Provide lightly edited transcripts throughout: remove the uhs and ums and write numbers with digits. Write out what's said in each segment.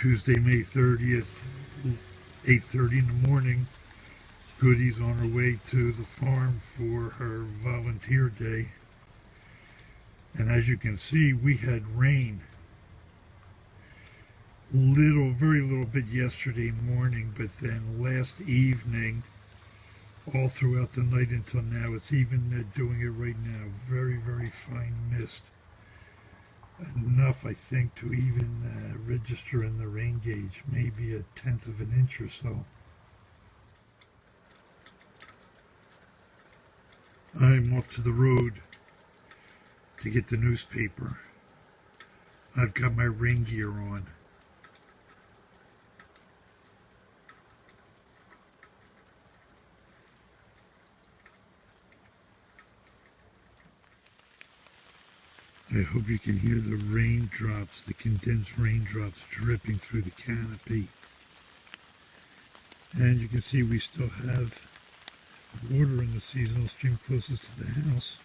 Tuesday, May 30th, 8:30 in the morning. Goody's on her way to the farm for her volunteer day. And as you can see, we had rain. Very little bit yesterday morning, but then last evening, all throughout the night until now, it's even doing it right now. Very, very fine mist. Enough, I think, to even register in the rain gauge, maybe a tenth of an inch or so. I'm off to the road to get the newspaper. I've got my rain gear on. I hope you can hear the raindrops, the condensed raindrops dripping through the canopy. And you can see we still have water in the seasonal stream closest to the house.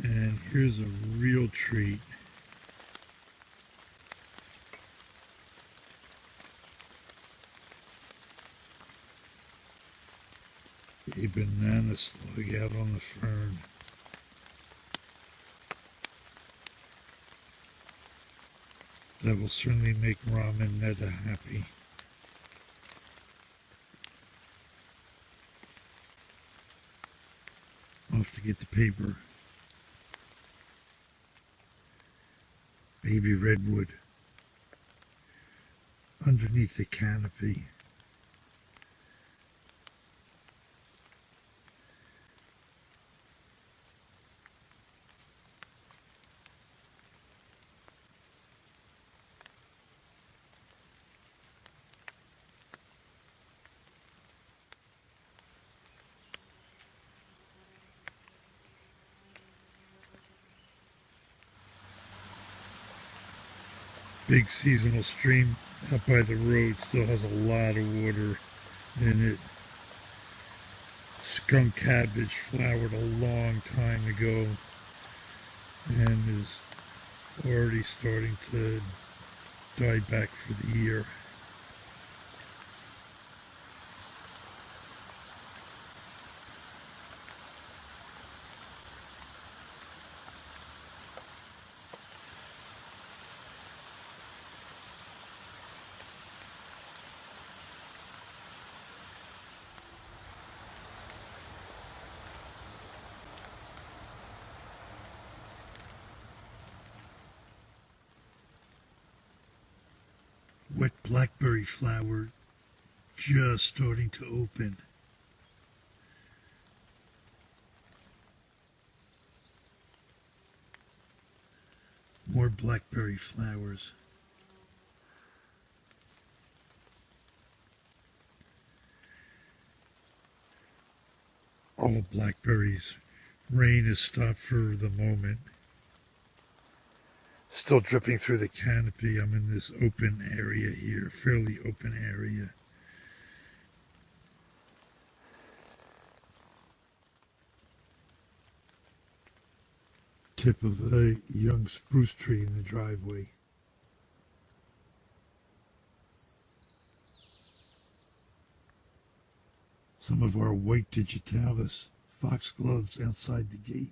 And here's a real treat. A banana slug out on the fern. That will certainly make Ram and Netta happy. Off to get the paper. Baby redwood underneath the canopy. Big seasonal stream out by the road still has a lot of water in it. Skunk cabbage flowered a long time ago and is already starting to die back for the year. Wet blackberry flower just starting to open. More blackberry flowers. All blackberries. Rain has stopped for the moment. Still dripping through the canopy. I'm in this open area here, fairly open area. Tip of a young spruce tree in the driveway. Some of our white digitalis foxgloves outside the gate.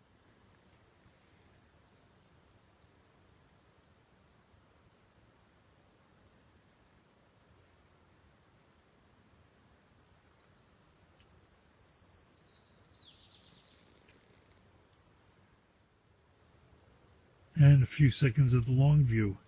And a few seconds of the long view.